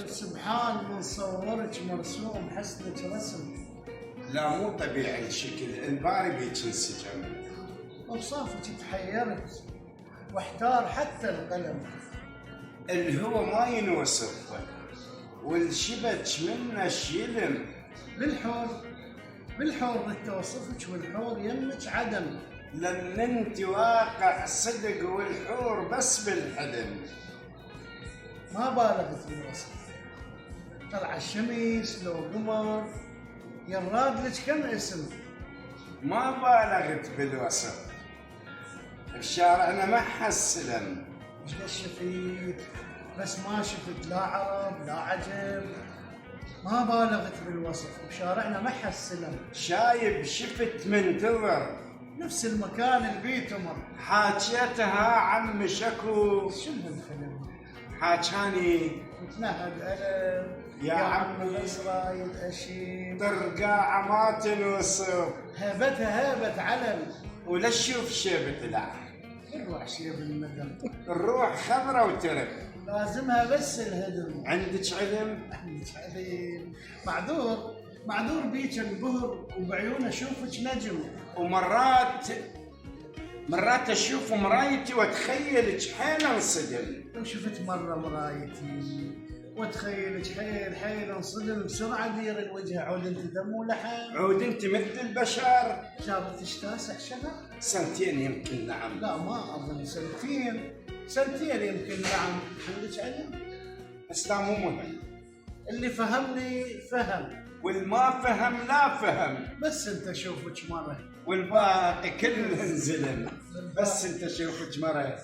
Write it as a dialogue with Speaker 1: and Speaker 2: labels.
Speaker 1: سبحان من صورك مرسوم حسنك رسم.
Speaker 2: لا مو طبيعي الشكل، الباري بيك انسجم.
Speaker 1: اوصافك تحيرت واحتار حتى القلم.
Speaker 2: الهوى ما ينوصف والشبك منه شيلم.
Speaker 1: بالحور بدي اوصفك والحور يمك عدم.
Speaker 2: لان انت واقع صدق والحور بس بالحلم.
Speaker 1: ما بالغت بالوصف، طلع الشمس لو قمر يراد لك كم اسم.
Speaker 2: ما بالغت بالوصف، بشارعنا ما حسلم.
Speaker 1: مش شفيت بس ما شفت لا عرب لا عجم. ما بالغت بالوصف وشارعنا ما حسلم.
Speaker 2: شايب شفت منتظر
Speaker 1: نفس المكان البيت مر.
Speaker 2: حاجيتها عم شكو.
Speaker 1: شنو هالفيلم؟
Speaker 2: حاجاني
Speaker 1: متنهد ألم
Speaker 2: يا عمي
Speaker 1: إسرائيل أشيم.
Speaker 2: ترقاع ما تنوصف.
Speaker 1: هيبتها هيبة علم.
Speaker 2: ولا تشوف شيبة العين.
Speaker 1: الروح شيب الندم.
Speaker 2: الروح خضرة وترك.
Speaker 1: لازمها بس الهدم.
Speaker 2: عندك علم؟
Speaker 1: عندك علم. معذور بيك البهر وبعيونه اشوفك نجم.
Speaker 2: ومرات اشوف مرايتي واتخيلك حيل انصدم.
Speaker 1: لو شفت مرة مرايتي واتخيلك حيل انصدم. بسرعة دير الوجه عود انت دم ولحم.
Speaker 2: عود انت مثل البشر.
Speaker 1: شابتش تاسع شهر؟
Speaker 2: سنتين يمكن نعم.
Speaker 1: لا ما اظن سنتين يمكن نعم. عندك علم؟
Speaker 2: بس لا مو مهم.
Speaker 1: اللي فهمني فهم
Speaker 2: والما فهم لا فهم.
Speaker 1: بس انت شوفك مرة
Speaker 2: والباقي كله انزلم. بس انت شوفك مرة.